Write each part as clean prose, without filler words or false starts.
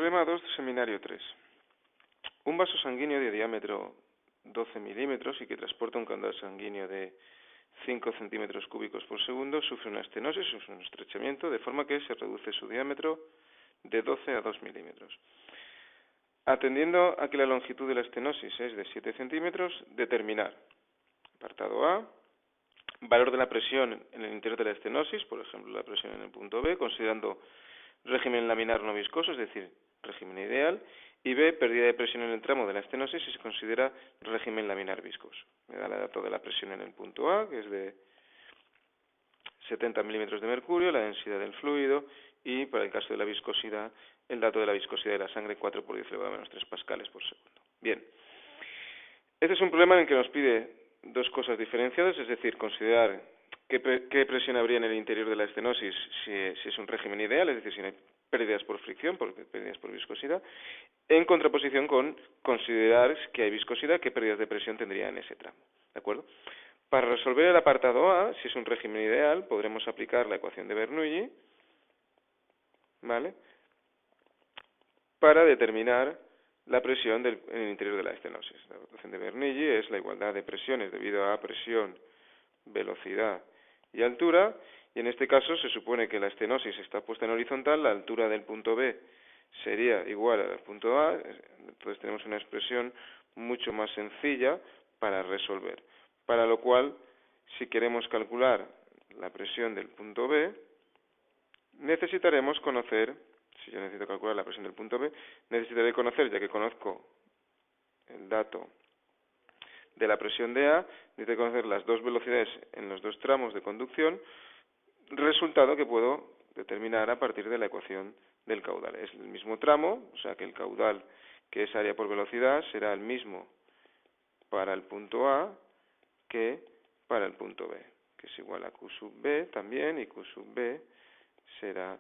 Problema 2, seminario 3. Un vaso sanguíneo de diámetro 12 milímetros y que transporta un caudal sanguíneo de 5 centímetros cúbicos por segundo sufre una estenosis, un estrechamiento, de forma que se reduce su diámetro de 12 a 2 milímetros. Atendiendo a que la longitud de la estenosis es de 7 centímetros, determinar, apartado A, valor de la presión en el interior de la estenosis, por ejemplo la presión en el punto B, considerando régimen laminar no viscoso, es decir, régimen ideal, y B, pérdida de presión en el tramo de la estenosis si se considera régimen laminar viscoso. Me da el dato de la presión en el punto A, que es de 70 milímetros de mercurio, la densidad del fluido, y para el caso de la viscosidad, el dato de la viscosidad de la sangre, 4 por 10 elevado a menos 3 pascales por segundo. Bien, este es un problema en el que nos pide dos cosas diferenciadas, es decir, considerar qué presión habría en el interior de la estenosis si es un régimen ideal, es decir, si no hay pérdidas por fricción, pérdidas por viscosidad, en contraposición con considerar que hay viscosidad, qué pérdidas de presión tendría en ese tramo. ¿De acuerdo? Para resolver el apartado A, si es un régimen ideal, podremos aplicar la ecuación de Bernoulli, ¿vale?, para determinar la presión en el interior de la estenosis. La ecuación de Bernoulli es la igualdad de presiones debido a presión, velocidad y altura, y en este caso se supone que la estenosis está puesta en horizontal, la altura del punto B sería igual al punto A, entonces tenemos una expresión mucho más sencilla para resolver, para lo cual, si queremos calcular la presión del punto B, necesitaremos conocer, si yo necesito calcular la presión del punto B, necesitaré conocer, ya que conozco el dato de la presión de A, necesito conocer las dos velocidades en los dos tramos de conducción, resultado que puedo determinar a partir de la ecuación del caudal. Es el mismo tramo, o sea que el caudal, que es área por velocidad, será el mismo para el punto A que para el punto B, que es igual a Q sub B también, y Q sub B será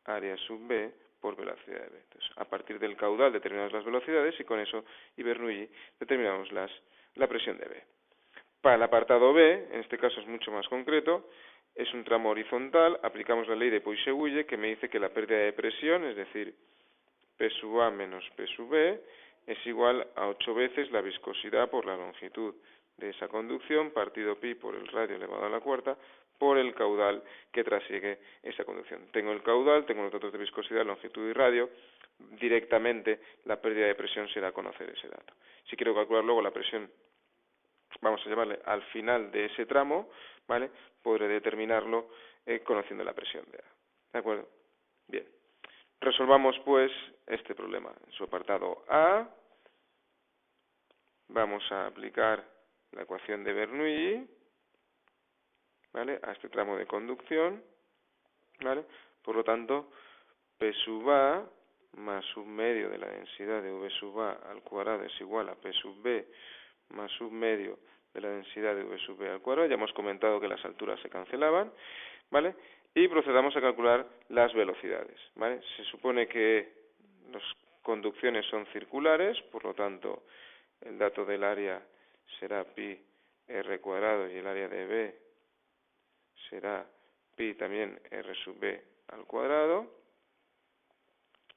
área sub B por velocidad de B. Entonces, a partir del caudal determinamos las velocidades y con eso, y Bernoulli, determinamos la presión de B. Para el apartado B, en este caso es mucho más concreto, es un tramo horizontal, aplicamos la ley de Poiseuille que me dice que la pérdida de presión, es decir, P sub A menos P sub B, es igual a 8 veces la viscosidad por la longitud de esa conducción, partido pi por el radio elevado a la cuarta, por el caudal que trasigue esa conducción. Tengo el caudal, tengo los datos de viscosidad, longitud y radio, directamente la pérdida de presión será conocer ese dato. Si quiero calcular luego la presión, vamos a llamarle al final de ese tramo, ¿vale?, podré determinarlo conociendo la presión de A. ¿De acuerdo? Bien. Resolvamos pues este problema. En su apartado A vamos a aplicar la ecuación de Bernoulli, ¿vale?, a este tramo de conducción, ¿vale? Por lo tanto, P sub A más submedio de la densidad de V sub A al cuadrado es igual a P sub B más submedio de la densidad de V sub B al cuadrado. Ya hemos comentado que las alturas se cancelaban, ¿vale? Y procedamos a calcular las velocidades, ¿vale? Se supone que las conducciones son circulares, por lo tanto, el dato del área será pi r cuadrado y el área de B será pi también r sub B al cuadrado,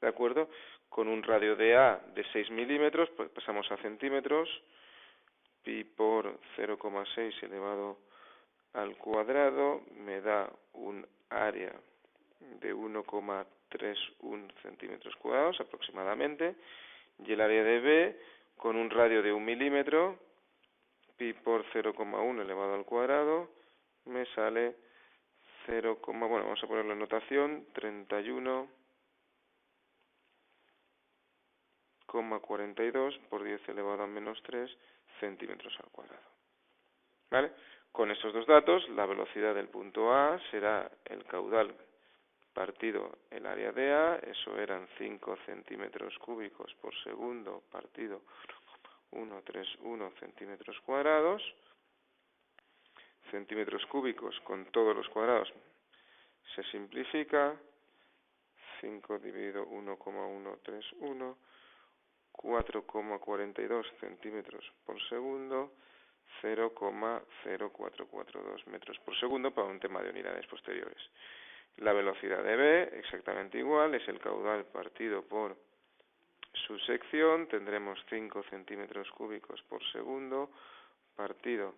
¿de acuerdo? Con un radio de A de 6 milímetros, pues pasamos a centímetros, pi por 0,6 elevado al cuadrado me da un área de 1,31 centímetros cuadrados aproximadamente, y el área de B con un radio de 1 milímetro, pi por 0,1 elevado al cuadrado, me sale 0, bueno, vamos a ponerlo en notación, 31,42 por 10 elevado a menos 3 centímetros al cuadrado. ¿Vale? Con estos dos datos, la velocidad del punto A será el caudal partido el área de A, eso eran 5 centímetros cúbicos por segundo partido 1,31 centímetros cuadrados. Centímetros cúbicos con todos los cuadrados se simplifica, 5 dividido 1,131, 4,42 centímetros por segundo, 0,0442 metros por segundo para un tema de unidades posteriores. La velocidad de B, exactamente igual, es el caudal partido por su sección tendremos 5 centímetros cúbicos por segundo partido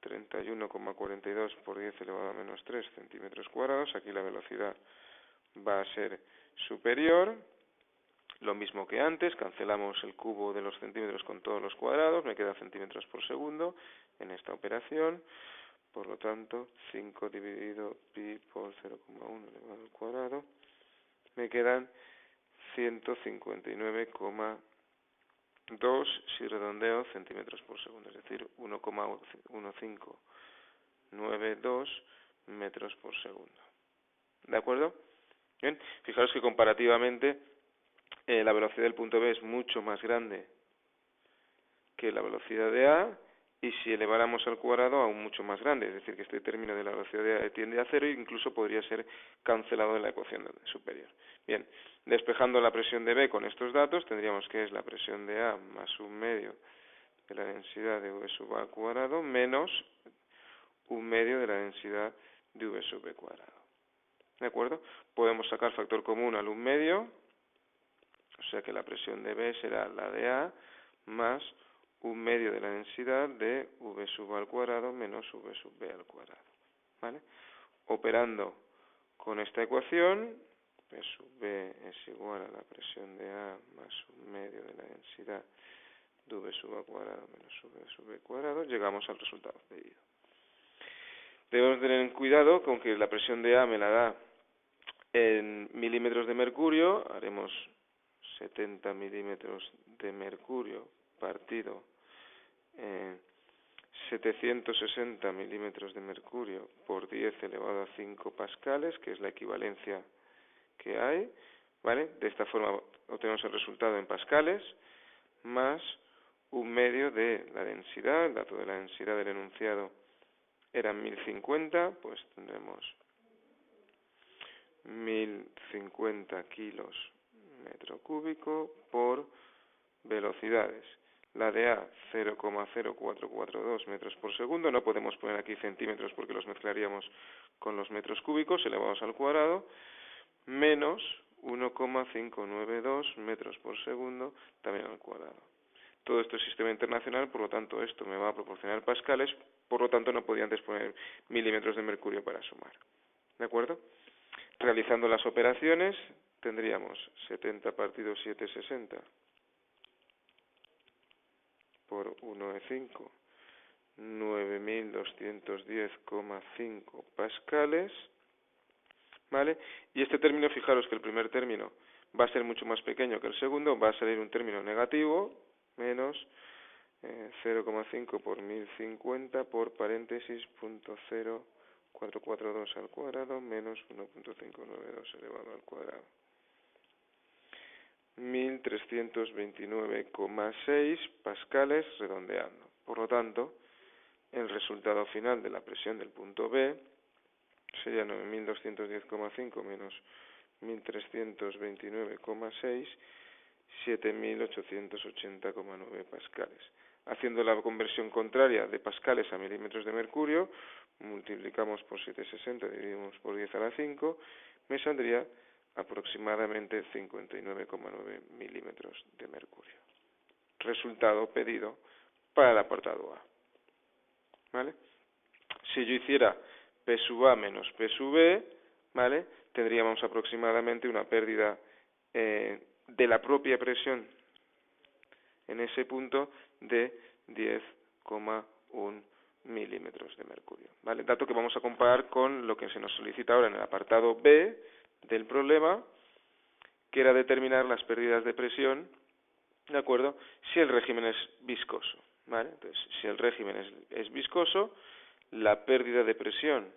31,42 por 10 elevado a menos 3 centímetros cuadrados. Aquí la velocidad va a ser superior. Lo mismo que antes, cancelamos el cubo de los centímetros con todos los cuadrados, me queda centímetros por segundo en esta operación. Por lo tanto, 5 dividido pi por 0,1 elevado al cuadrado, me quedan 159,2 si redondeo centímetros por segundo, es decir, 1,1592 metros por segundo. ¿De acuerdo? Bien, fijaros que comparativamente la velocidad del punto B es mucho más grande que la velocidad de A, y si eleváramos al cuadrado aún mucho más grande, es decir, que este término de la velocidad de A tiende a cero e incluso podría ser cancelado en la ecuación superior. Bien, despejando la presión de B con estos datos, tendríamos que es la presión de A más un medio de la densidad de V sub A al cuadrado menos un medio de la densidad de V sub B cuadrado. ¿De acuerdo? Podemos sacar factor común al un medio, o sea que la presión de B será la de A más un medio de la densidad de V sub A al cuadrado menos V sub B al cuadrado. ¿Vale? Operando con esta ecuación, P sub B es igual a la presión de A más un medio de la densidad de V sub A al cuadrado menos V sub B cuadrado, llegamos al resultado pedido. Debemos tener cuidado con que la presión de A me la da en milímetros de mercurio, haremos 70 milímetros de mercurio partido 760 milímetros de mercurio por 10 elevado a 5 pascales, que es la equivalencia que hay, ¿vale? De esta forma obtenemos el resultado en pascales, más un medio de la densidad, el dato de la densidad del enunciado era 1050, pues tendremos 1050 kilos metro cúbico por velocidades. La de A, 0,0442 metros por segundo. No podemos poner aquí centímetros porque los mezclaríamos con los metros cúbicos elevados al cuadrado, menos 1,592 metros por segundo también al cuadrado. Todo esto es sistema internacional, por lo tanto esto me va a proporcionar pascales, por lo tanto no podía antes poner milímetros de mercurio para sumar. ¿De acuerdo? Realizando las operaciones tendríamos 70 partido 760 por 1,5, 9.210,5 pascales, ¿vale? Y este término, fijaros que el primer término va a ser mucho más pequeño que el segundo, va a salir un término negativo, menos 0,5 por 1050 por paréntesis punto 0,442 al cuadrado menos 1,592 elevado al cuadrado. 1329,6 pascales redondeando. Por lo tanto, el resultado final de la presión del punto B sería 9.210,5 menos 1.329,6, 7.880,9 pascales. Haciendo la conversión contraria de pascales a milímetros de mercurio, multiplicamos por 760, dividimos por 10 a la 5, me saldría aproximadamente 59,9 milímetros de mercurio. Resultado pedido para el apartado A. ¿Vale? Si yo hiciera P sub A menos P sub B, ¿vale? Tendríamos aproximadamente una pérdida de la propia presión en ese punto de 10,1 milímetros de mercurio. ¿Vale? Dato que vamos a comparar con lo que se nos solicita ahora en el apartado B del problema, que era determinar las pérdidas de presión, ¿de acuerdo? Si el régimen es viscoso, ¿vale? Entonces, si el régimen es viscoso, la pérdida de presión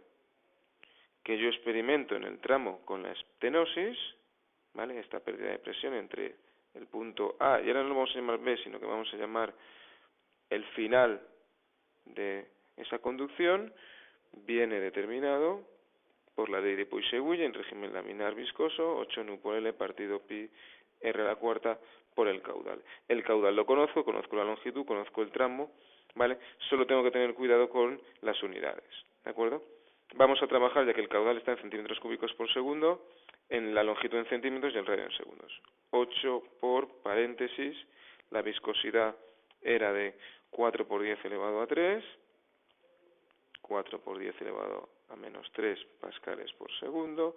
que yo experimento en el tramo con la estenosis, ¿vale? Esta pérdida de presión entre el punto A, y ahora no lo vamos a llamar B, sino que vamos a llamar el final de esa conducción, viene determinado por la ley de Puig-Seguille en régimen laminar viscoso, 8 nu por L partido pi r a la cuarta por el caudal. El caudal lo conozco la longitud, conozco el tramo, ¿vale? Solo tengo que tener cuidado con las unidades, ¿de acuerdo? Vamos a trabajar, ya que el caudal está en centímetros cúbicos por segundo, en la longitud en centímetros y el radio en segundos. 8 por paréntesis, la viscosidad era de 4 por 10 elevado a 3, 4 por 10 elevado a menos 3 pascales por segundo,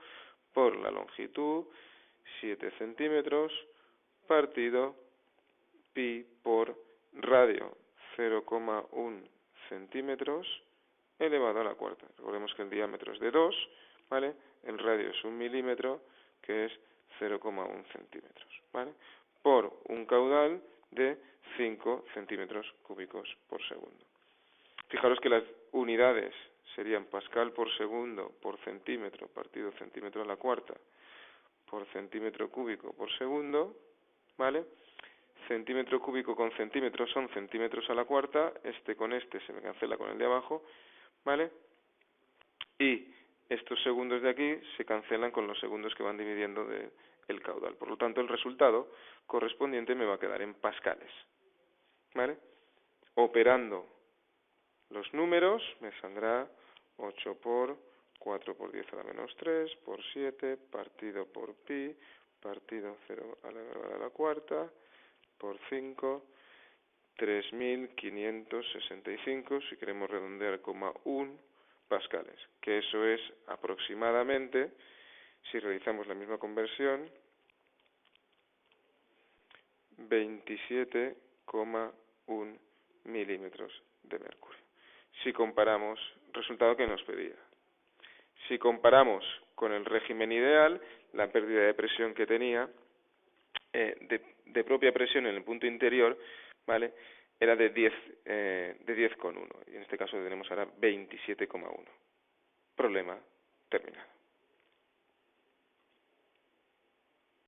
por la longitud, 7 centímetros, partido pi por radio, 0,1 centímetros, elevado a la cuarta. Recordemos que el diámetro es de 2, ¿vale? El radio es 1 milímetro, que es 0,1 centímetros, ¿vale? Por un caudal de 5 centímetros cúbicos por segundo. Fijaros que las unidades serían pascal por segundo por centímetro partido centímetro a la cuarta por centímetro cúbico por segundo, ¿vale? Centímetro cúbico con centímetro son centímetros a la cuarta, este con este se me cancela con el de abajo, ¿vale? Y estos segundos de aquí se cancelan con los segundos que van dividiendo el caudal. Por lo tanto, el resultado correspondiente me va a quedar en pascales, ¿vale? Operando los números me saldrá 8 por 4 por 10 a la menos 3 por 7 partido por pi partido 0 a la cuarta por 5, 3.565, si queremos redondear, 1 pascales, que eso es aproximadamente, si realizamos la misma conversión, 27,1 milímetros de mercurio. Si comparamos, resultado que nos pedía. Si comparamos con el régimen ideal, la pérdida de presión que tenía, de propia presión en el punto interior, ¿vale?, era de 10,1, y en este caso tenemos ahora 27,1. Problema terminado.